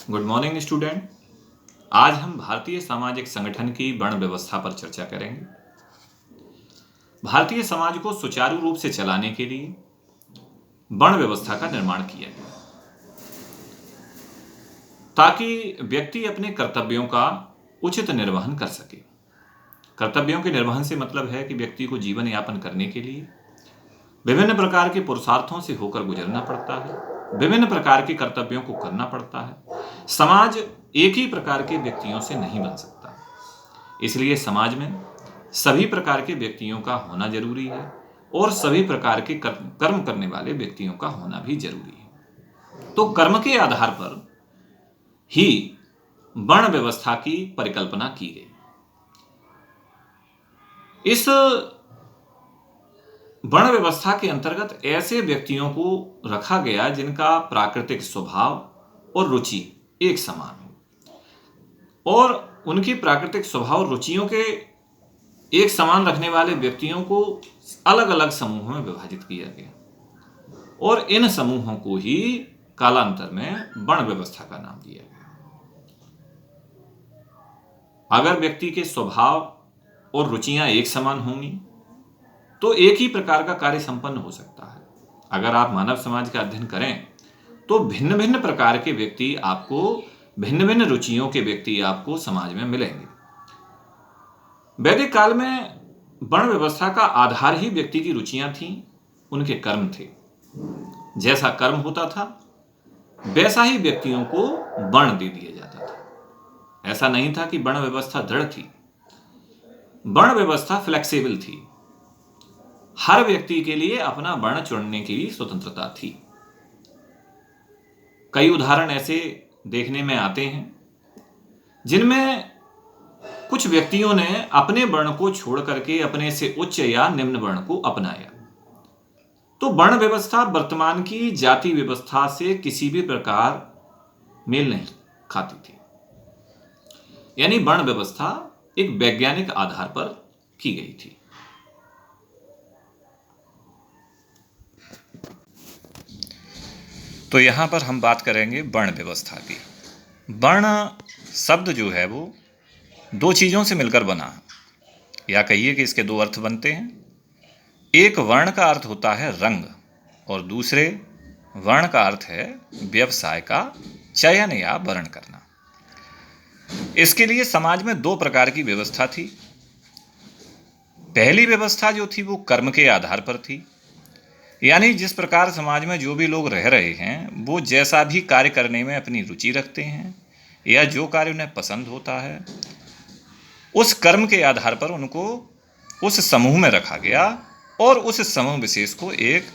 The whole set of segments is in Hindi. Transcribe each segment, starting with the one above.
Good morning student. आज हम भारतीय सामाजिक संगठन की वर्ण व्यवस्था पर चर्चा करेंगे। भारतीय समाज को सुचारू रूप से चलाने के लिए वर्ण व्यवस्था का निर्माण किया गया ताकि व्यक्ति अपने कर्तव्यों का उचित निर्वहन कर सके। कर्तव्यों के निर्वहन से मतलब है कि व्यक्ति को जीवन यापन करने के लिए विभिन्न प्रकार के पुरुषार्थों से होकर गुजरना पड़ता है, विभिन्न प्रकार के कर्तव्यों को करना पड़ता है। समाज एक ही प्रकार के व्यक्तियों से नहीं बन सकता, इसलिए समाज में सभी प्रकार के व्यक्तियों का होना जरूरी है और सभी प्रकार के कर्म करने वाले व्यक्तियों का होना भी जरूरी है। तो कर्म के आधार पर ही वर्ण व्यवस्था की परिकल्पना की गई। इस वर्ण व्यवस्था के अंतर्गत ऐसे व्यक्तियों को रखा गया जिनका प्राकृतिक स्वभाव और रुचि एक समान हो, और उनकी प्राकृतिक स्वभाव और रुचियों के एक समान रखने वाले व्यक्तियों को अलग अलग समूहों में विभाजित किया गया और इन समूहों को ही कालांतर में वर्ण व्यवस्था का नाम दिया गया। अगर व्यक्ति के स्वभाव और रुचियां एक समान होंगी तो एक ही प्रकार का कार्य संपन्न हो सकता है। अगर आप मानव समाज का अध्ययन करें तो भिन्न भिन्न प्रकार के व्यक्ति आपको, भिन्न भिन्न रुचियों के व्यक्ति आपको समाज में मिलेंगे। वैदिक काल में वर्ण व्यवस्था का आधार ही व्यक्ति की रुचियां थीं, उनके कर्म थे। जैसा कर्म होता था वैसा ही व्यक्तियों को वर्ण दे दिया जाता था। ऐसा नहीं था कि वर्ण व्यवस्था दृढ़ थी। वर्ण व्यवस्था फ्लेक्सिबल थी। हर व्यक्ति के लिए अपना वर्ण चुनने की स्वतंत्रता थी। कई उदाहरण ऐसे देखने में आते हैं जिनमें कुछ व्यक्तियों ने अपने वर्ण को छोड़ करके अपने से उच्च या निम्न वर्ण को अपनाया। तो वर्ण व्यवस्था वर्तमान की जाति व्यवस्था से किसी भी प्रकार मेल नहीं खाती थी। यानी वर्ण व्यवस्था एक वैज्ञानिक आधार पर की गई थी। तो यहां पर हम बात करेंगे वर्ण व्यवस्था की। वर्ण शब्द जो है वो दो चीजों से मिलकर बना है, या कहिए कि इसके दो अर्थ बनते हैं। एक वर्ण का अर्थ होता है रंग और दूसरे वर्ण का अर्थ है व्यवसाय का चयन या वर्ण करना। इसके लिए समाज में दो प्रकार की व्यवस्था थी। पहली व्यवस्था जो थी वो कर्म के आधार पर थी, यानी जिस प्रकार समाज में जो भी लोग रह रहे हैं वो जैसा भी कार्य करने में अपनी रुचि रखते हैं या जो कार्य उन्हें पसंद होता है, उस कर्म के आधार पर उनको उस समूह में रखा गया और उस समूह विशेष को एक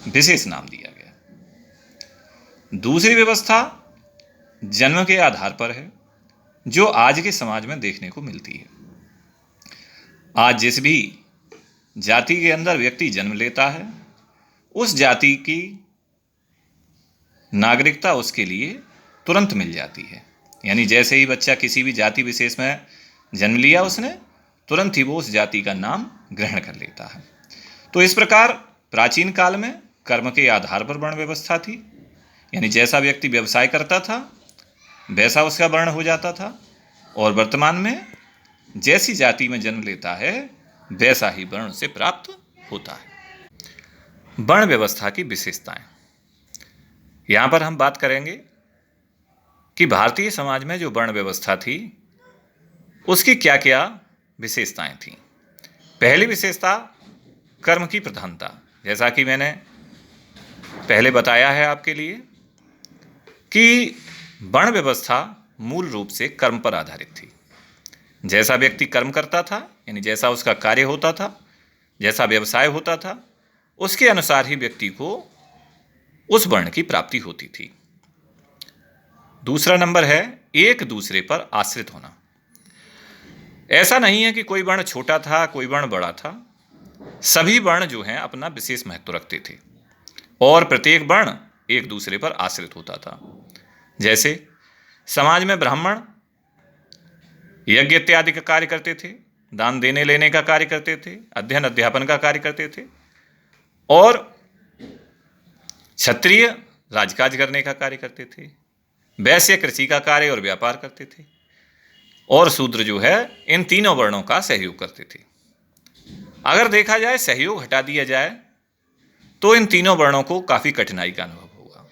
विशेष नाम दिया गया। दूसरी व्यवस्था जन्म के आधार पर है, जो आज के समाज में देखने को मिलती है। आज जिस भी जाति के अंदर व्यक्ति जन्म लेता है उस जाति की नागरिकता उसके लिए तुरंत मिल जाती है। यानी जैसे ही बच्चा किसी भी जाति विशेष में जन्म लिया उसने तुरंत ही वो उस जाति का नाम ग्रहण कर लेता है। तो इस प्रकार प्राचीन काल में कर्म के आधार पर वर्ण व्यवस्था थी, यानी जैसा व्यक्ति व्यवसाय करता था वैसा उसका वर्ण हो जाता था, और वर्तमान में जैसी जाति में जन्म लेता है वैसा ही वर्ण उसे प्राप्त होता है। वर्ण व्यवस्था की विशेषताएं। यहां पर हम बात करेंगे कि भारतीय समाज में जो वर्ण व्यवस्था थी उसकी क्या क्या विशेषताएं थीं। पहली विशेषता कर्म की प्रधानता। जैसा कि मैंने पहले बताया है आपके लिए कि वर्ण व्यवस्था मूल रूप से कर्म पर आधारित थी। जैसा व्यक्ति कर्म करता था, यानी जैसा उसका कार्य होता था, जैसा व्यवसाय होता था, उसके अनुसार ही व्यक्ति को उस वर्ण की प्राप्ति होती थी। दूसरा नंबर है एक दूसरे पर आश्रित होना। ऐसा नहीं है कि कोई वर्ण छोटा था कोई वर्ण बड़ा था। सभी वर्ण जो हैं अपना विशेष महत्व रखते थे और प्रत्येक वर्ण एक दूसरे पर आश्रित होता था। जैसे समाज में ब्राह्मण यज्ञ इत्यादि का कार्य करते थे, दान देने लेने का कार्य करते थे, अध्ययन अध्यापन का कार्य करते थे, और क्षत्रिय राजकाज करने का कार्य करते थे, वैश्य कृषि का कार्य और व्यापार करते थे, और शूद्र जो है इन तीनों वर्णों का सहयोग करते थे। अगर देखा जाए, सहयोग हटा दिया जाए तो इन तीनों वर्णों को काफ़ी कठिनाई का अनुभव होगा।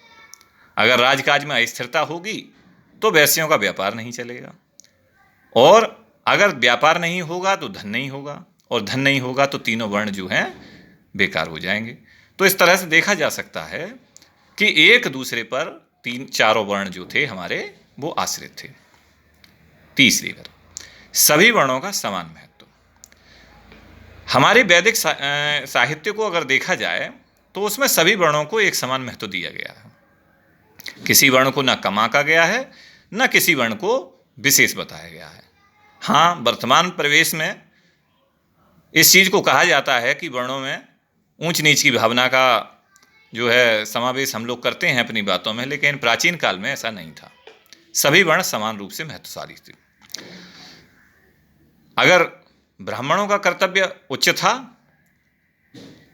अगर राजकाज में अस्थिरता होगी तो वैश्यों का व्यापार नहीं चलेगा, और अगर व्यापार नहीं होगा तो धन नहीं होगा, और धन नहीं होगा तो तीनों वर्ण जो हैं बेकार हो जाएंगे। तो इस तरह से देखा जा सकता है कि एक दूसरे पर चारों वर्ण जो थे हमारे वो आश्रित थे। तीसरी बात, सभी वर्णों का समान महत्व। हमारे वैदिक साहित्य को अगर देखा जाए तो उसमें सभी वर्णों को एक समान महत्व दिया गया है। किसी वर्ण को न कम आंका गया है, न किसी वर्ण को विशेष बताया गया है। हाँ, वर्तमान परिवेश में इस चीज़ को कहा जाता है कि वर्णों में ऊंच नीच की भावना का जो है समावेश हम लोग करते हैं अपनी बातों में, लेकिन प्राचीन काल में ऐसा नहीं था। सभी वर्ण समान रूप से महत्वशाली थे। अगर ब्राह्मणों का कर्तव्य उच्च था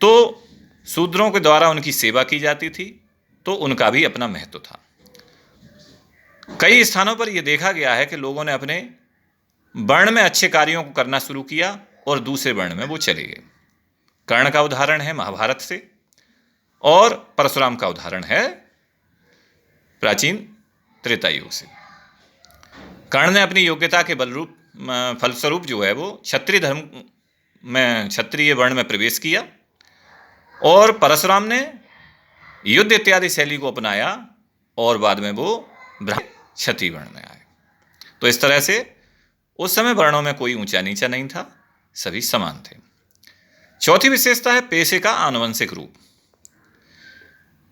तो शूद्रों के द्वारा उनकी सेवा की जाती थी, तो उनका भी अपना महत्व था। कई स्थानों पर यह देखा गया है कि लोगों ने अपने वर्ण में अच्छे कार्यों को करना शुरू किया और दूसरे वर्ण में वो चले गए। कर्ण का उदाहरण है महाभारत से, और परशुराम का उदाहरण है प्राचीन त्रेता युग से। कर्ण ने अपनी योग्यता के फलस्वरूप जो है वो क्षत्रिय धर्म में, क्षत्रिय वर्ण में प्रवेश किया, और परशुराम ने युद्ध इत्यादि शैली को अपनाया और बाद में वो क्षत्रिय वर्ण में आए। तो इस तरह से उस समय वर्णों में कोई ऊंचा नीचा नहीं था, सभी समान थे। चौथी विशेषता है पेशे का आनुवंशिक रूप।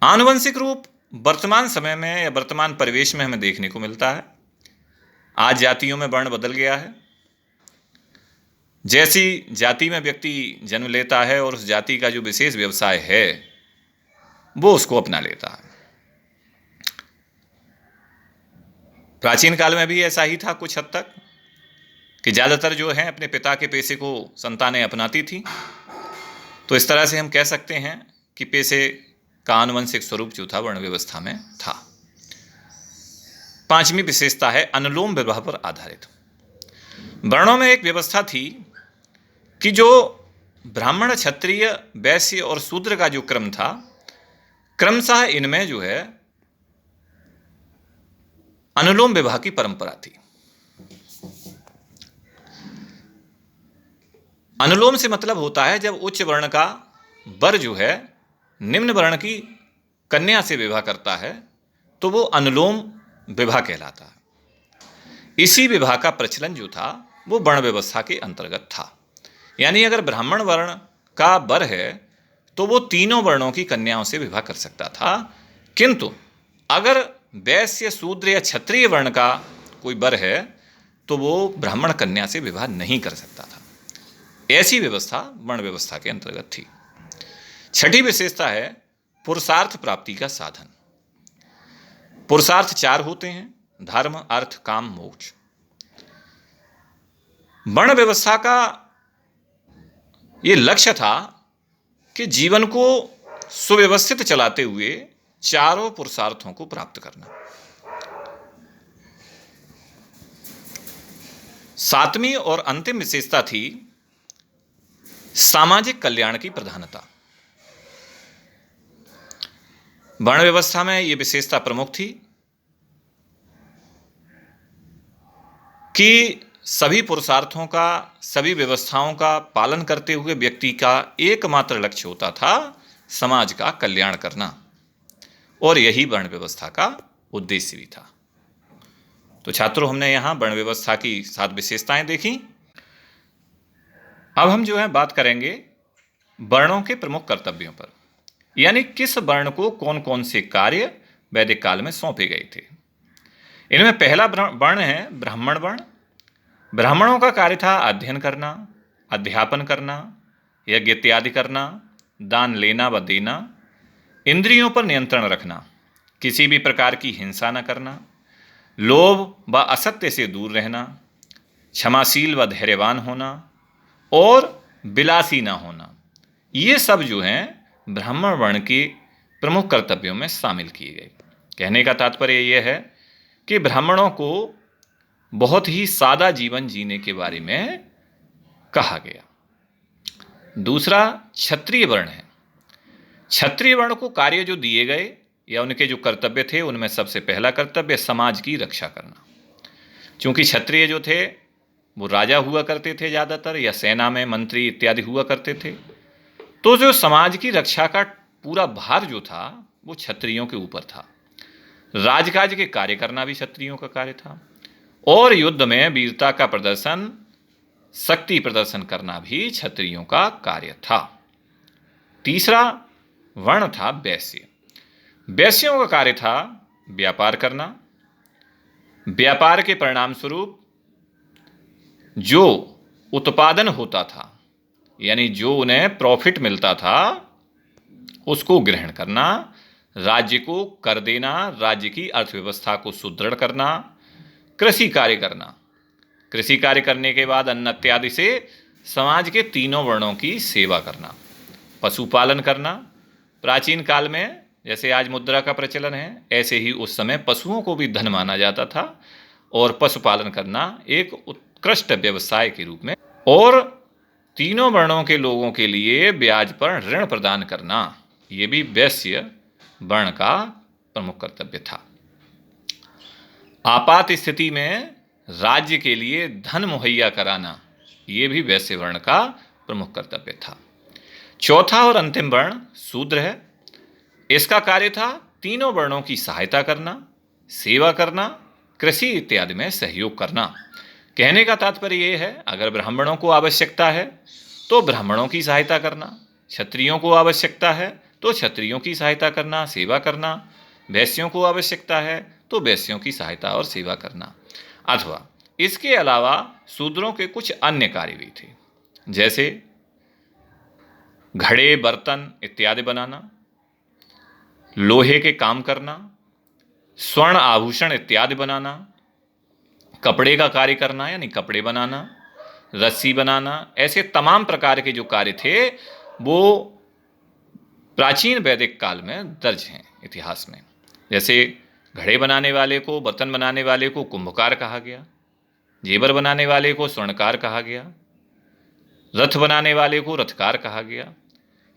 आनुवंशिक रूप वर्तमान समय में या वर्तमान परिवेश में हमें देखने को मिलता है। आज जातियों में वर्ण बदल गया है। जैसी जाति में व्यक्ति जन्म लेता है और उस जाति का जो विशेष व्यवसाय है वो उसको अपना लेता है। प्राचीन काल में भी ऐसा ही था कुछ हद तक, कि ज़्यादातर जो है अपने पिता के पेशे को संतानें अपनाती थी। तो इस तरह से हम कह सकते हैं कि पेशे का आनुवंशिक स्वरूप जो था वर्ण व्यवस्था में था। पांचवी विशेषता है अनुलोम विवाह पर आधारित। वर्णों में एक व्यवस्था थी कि जो ब्राह्मण, क्षत्रिय, वैश्य और शूद्र का जो क्रम था, क्रमशः इनमें जो है अनुलोम विवाह की परंपरा थी। अनुलोम से मतलब होता है जब उच्च वर्ण का वर जो है निम्न वर्ण की कन्या से विवाह करता है तो वो अनुलोम विवाह कहलाता है। इसी विवाह का प्रचलन जो था वो वर्ण व्यवस्था के अंतर्गत था। यानी अगर ब्राह्मण वर्ण का वर है तो वो तीनों वर्णों की कन्याओं से विवाह कर सकता था, किंतु अगर वैश्य, शूद्र या क्षत्रिय वर्ण का कोई वर है तो वो ब्राह्मण कन्या से विवाह नहीं कर सकता था। ऐसी व्यवस्था वर्ण व्यवस्था के अंतर्गत थी। छठी विशेषता है पुरुषार्थ प्राप्ति का साधन। पुरुषार्थ 4 होते हैं: धर्म, अर्थ, काम, मोक्ष। वर्ण व्यवस्था का ये लक्ष्य था कि जीवन को सुव्यवस्थित चलाते हुए चारों पुरुषार्थों को प्राप्त करना। सातवीं और अंतिम विशेषता थी सामाजिक कल्याण की प्रधानता। वर्ण व्यवस्था में यह विशेषता प्रमुख थी कि सभी पुरुषार्थों का, सभी व्यवस्थाओं का पालन करते हुए व्यक्ति का एकमात्र लक्ष्य होता था समाज का कल्याण करना, और यही वर्ण व्यवस्था का उद्देश्य भी था। तो छात्रों, हमने यहाँ वर्ण व्यवस्था की 7 विशेषताएं देखी। अब हम जो है बात करेंगे वर्णों के प्रमुख कर्तव्यों पर, यानी किस वर्ण को कौन कौन से कार्य वैदिक काल में सौंपे गए थे। इनमें पहला वर्ण है ब्राह्मण वर्ण। ब्राह्मणों का कार्य था अध्ययन करना, अध्यापन करना, यज्ञ इत्यादि करना, दान लेना व देना, इंद्रियों पर नियंत्रण रखना, किसी भी प्रकार की हिंसा न करना, लोभ व असत्य से दूर रहना, क्षमाशील व धैर्यवान होना और विलासी न होना। ये सब जो हैं ब्राह्मण वर्ण के प्रमुख कर्तव्यों में शामिल किए गए। कहने का तात्पर्य यह है कि ब्राह्मणों को बहुत ही सादा जीवन जीने के बारे में कहा गया। दूसरा क्षत्रिय वर्ण है। क्षत्रिय वर्ण को कार्य जो दिए गए या उनके जो कर्तव्य थे, उनमें सबसे पहला कर्तव्य समाज की रक्षा करना। क्योंकि क्षत्रिय जो थे वो राजा हुआ करते थे ज़्यादातर, या सेना में मंत्री इत्यादि हुआ करते थे। तो जो समाज की रक्षा का पूरा भार जो था वो क्षत्रियों के ऊपर था। राजकाज के कार्य करना भी क्षत्रियों का कार्य था, और युद्ध में वीरता का प्रदर्शन, शक्ति प्रदर्शन करना भी क्षत्रियों का कार्य था। तीसरा वर्ण था वैश्य। वैश्यों का कार्य था व्यापार करना। व्यापार के परिणाम स्वरूप जो उत्पादन होता था, यानी जो उन्हें प्रॉफिट मिलता था, उसको ग्रहण करना, राज्य को कर देना, राज्य की अर्थव्यवस्था को सुदृढ़ करना, कृषि कार्य करना। कृषि कार्य करने के बाद अन्न इत्यादि से समाज के तीनों वर्णों की सेवा करना। पशुपालन करना। प्राचीन काल में जैसे आज मुद्रा का प्रचलन है, ऐसे ही उस समय पशुओं को भी धन माना जाता था, और पशुपालन करना एक उत्कृष्ट व्यवसाय के रूप में, और तीनों वर्णों के लोगों के लिए ब्याज पर ऋण प्रदान करना, ये भी वैश्य वर्ण का प्रमुख कर्तव्य था। आपात स्थिति में राज्य के लिए धन मुहैया कराना, ये भी वैश्य वर्ण का प्रमुख कर्तव्य था। चौथा और अंतिम वर्ण शूद्र है। इसका कार्य था तीनों वर्णों की सहायता करना, सेवा करना, कृषि इत्यादि में सहयोग करना। कहने का तात्पर्य यह है, अगर ब्राह्मणों को आवश्यकता है तो ब्राह्मणों की सहायता करना, क्षत्रियों को आवश्यकता है तो क्षत्रियों की सहायता करना, सेवा करना, वैश्यों को आवश्यकता है तो वैश्यों की सहायता और सेवा करना। अथवा इसके अलावा शूद्रों के कुछ अन्य कार्य भी थे, जैसे घड़े, बर्तन इत्यादि बनाना, लोहे के काम करना, स्वर्ण आभूषण इत्यादि बनाना, कपड़े का कार्य करना यानी कपड़े बनाना, रस्सी बनाना। ऐसे तमाम प्रकार के जो कार्य थे वो प्राचीन वैदिक काल में दर्ज हैं इतिहास में। जैसे घड़े बनाने वाले को, बर्तन बनाने वाले को कुंभकार कहा गया, जेवर बनाने वाले को स्वर्णकार कहा गया, रथ बनाने वाले को रथकार कहा गया।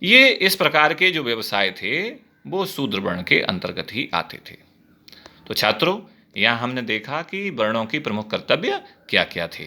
ये इस प्रकार के जो व्यवसाय थे वो शूद्र वर्ण के अंतर्गत ही आते थे। तो छात्रों, यहाँ हमने देखा कि वर्णों की प्रमुख कर्तव्य क्या क्या थे।